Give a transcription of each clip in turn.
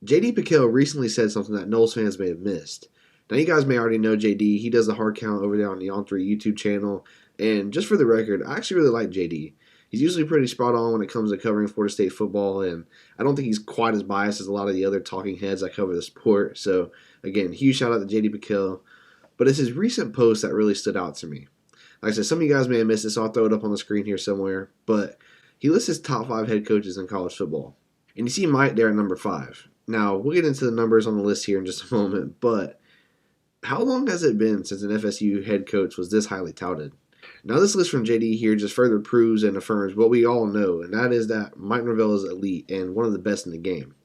JD Pickell recently said something that Noles fans may have missed. Now, you guys may already know JD. He does the hard count over there on the On3 YouTube channel. And just for the record, I actually really like JD. He's usually pretty spot on when it comes to covering Florida State football, and I don't think he's quite as biased as a lot of the other talking heads that cover the sport. So, again, huge shout out to JD Pickell. But it's his recent post that really stood out to me. Like I said, some of you guys may have missed this, so I'll throw it up on the screen here somewhere. But he lists his top 5 head coaches in college football. And you see Mike there at number 5. Now, we'll get into the numbers on the list here in just a moment, but how long has it been since an FSU head coach was this highly touted? Now, this list from JD here just further proves and affirms what we all know, and that is that Mike Norvell is elite and one of the best in the game.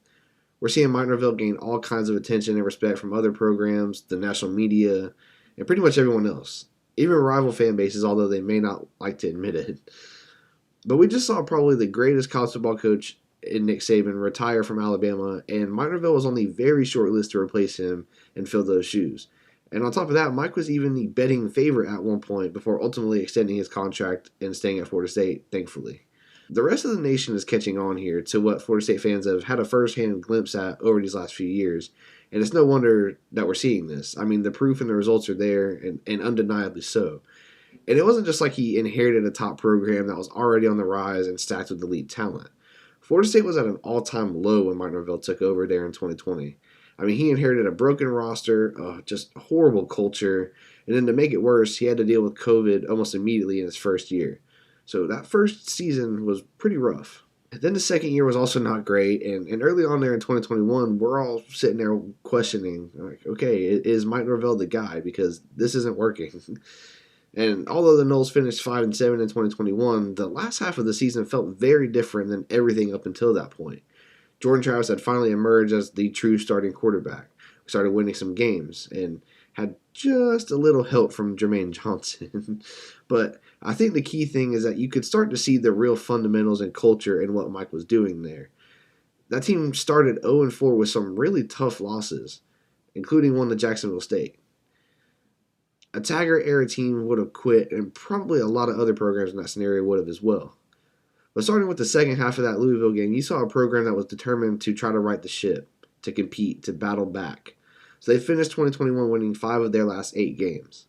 We're seeing Mike Norvell gain all kinds of attention and respect from other programs, the national media, and pretty much everyone else, even rival fan bases, although they may not like to admit it. But we just saw probably the greatest college football coach in Nick Saban retire from Alabama, and Mike Norvell was on the very short list to replace him and fill those shoes. And on top of that, Mike was even the betting favorite at one point before ultimately extending his contract and staying at Florida State, thankfully. The rest of the nation is catching on here to what Florida State fans have had a first-hand glimpse at over these last few years, and it's no wonder that we're seeing this. I mean, the proof and the results are there, and undeniably so. And it wasn't just like he inherited a top program that was already on the rise and stacked with elite talent. Florida State was at an all-time low when Mike Norvell took over there in 2020. I mean, he inherited a broken roster, just horrible culture, and then to make it worse, he had to deal with COVID almost immediately in his first year. So that first season was pretty rough. Then the second year was also not great, and early on there in 2021, we're all sitting there questioning, like, okay, is Mike Norvell the guy? Because this isn't working. And although the Noles finished 5-7 in 2021, the last half of the season felt very different than everything up until that point. Jordan Travis had finally emerged as the true starting quarterback. We started winning some games and had just a little help from Jermaine Johnson. But I think the key thing is that you could start to see the real fundamentals and culture in what Mike was doing there. That team started 0-4 with some really tough losses, including one to Jacksonville State. A Taggart-era team would have quit, and probably a lot of other programs in that scenario would have as well. But starting with the second half of that Louisville game, you saw a program that was determined to try to right the ship, to compete, to battle back. So they finished 2021 winning 5 of their last 8 games.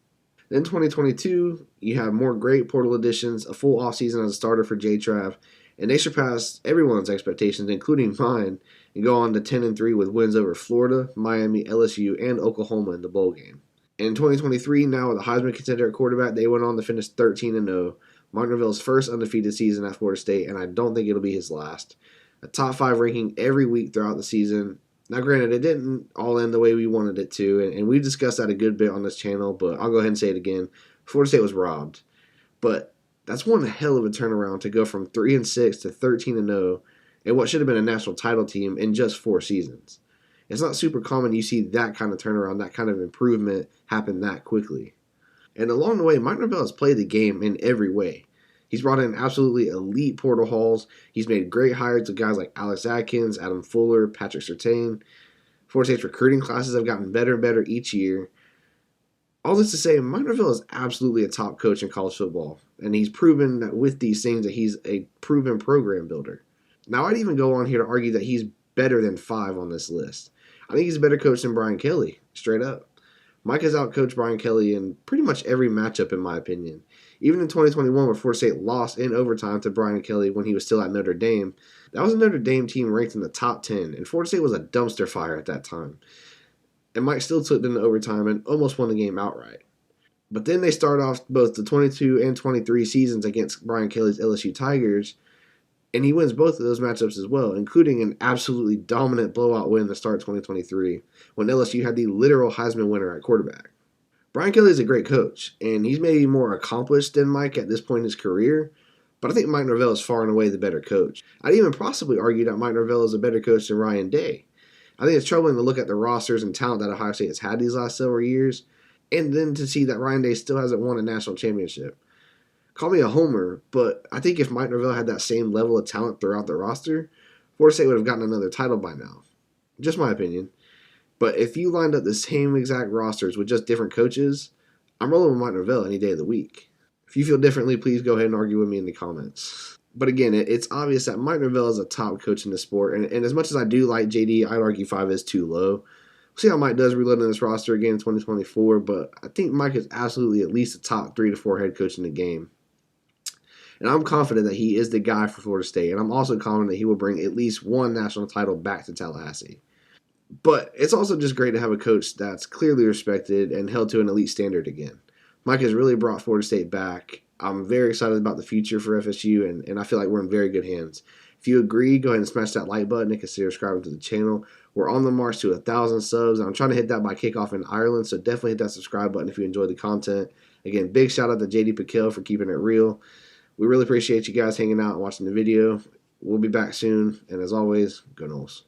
Then 2022, you have more great portal additions, a full offseason as a starter for J-Trav, and they surpassed everyone's expectations, including mine, and go on to 10-3 with wins over Florida, Miami, LSU, and Oklahoma in the bowl game. In 2023, now with a Heisman contender at quarterback, they went on to finish 13-0. Mike Norvell's first undefeated season at Florida State, and I don't think it'll be his last. A top 5 ranking every week throughout the season. Now, granted, it didn't all end the way we wanted it to, and we discussed that a good bit on this channel, but I'll go ahead and say it again. Florida State was robbed. But that's one hell of a turnaround to go from 3-6 to 13-0 and what should have been a national title team in just 4 seasons. It's not super common you see that kind of turnaround, that kind of improvement happen that quickly. And along the way, Mike Norvell has played the game in every way. He's brought in absolutely elite portal hauls. He's made great hires to guys like Alex Atkins, Adam Fuller, Patrick Surtain. Florida State's recruiting classes have gotten better and better each year. All this to say, Mike Norvell is absolutely a top coach in college football, and he's proven that with these things that he's a proven program builder. Now, I'd even go on here to argue that he's better than 5 on this list. I think he's a better coach than Brian Kelly, straight up. Mike has outcoached Brian Kelly in pretty much every matchup, in my opinion. Even in 2021, where Florida State lost in overtime to Brian Kelly when he was still at Notre Dame, that was a Notre Dame team ranked in the top 10, and Florida State was a dumpster fire at that time. And Mike still took them to overtime and almost won the game outright. But then they start off both the 22 and 23 seasons against Brian Kelly's LSU Tigers, and he wins both of those matchups as well, including an absolutely dominant blowout win to start 2023 when LSU had the literal Heisman winner at quarterback. Brian Kelly is a great coach, and he's maybe more accomplished than Mike at this point in his career, but I think Mike Norvell is far and away the better coach. I'd even possibly argue that Mike Norvell is a better coach than Ryan Day. I think it's troubling to look at the rosters and talent that Ohio State has had these last several years, and then to see that Ryan Day still hasn't won a national championship. Call me a homer, but I think if Mike Norvell had that same level of talent throughout the roster, Florida State would have gotten another title by now. Just my opinion. But if you lined up the same exact rosters with just different coaches, I'm rolling with Mike Norvell any day of the week. If you feel differently, please go ahead and argue with me in the comments. But again, it's obvious that Mike Norvell is a top coach in the sport. And as much as I do like JD, I'd argue 5 is too low. We'll see how Mike does reloading this roster again in 2024. But I think Mike is absolutely at least a top 3 to 4 head coach in the game. And I'm confident that he is the guy for Florida State. And I'm also confident that he will bring at least one national title back to Tallahassee. But it's also just great to have a coach that's clearly respected and held to an elite standard again. Mike has really brought Florida State back. I'm very excited about the future for FSU, and I feel like we're in very good hands. If you agree, go ahead and smash that like button and consider subscribing to the channel. We're on the march to 1,000 subs, and I'm trying to hit that by kickoff in Ireland, so definitely hit that subscribe button if you enjoy the content. Again, big shout out to JD Pickell for keeping it real. We really appreciate you guys hanging out and watching the video. We'll be back soon, and as always, go Noles.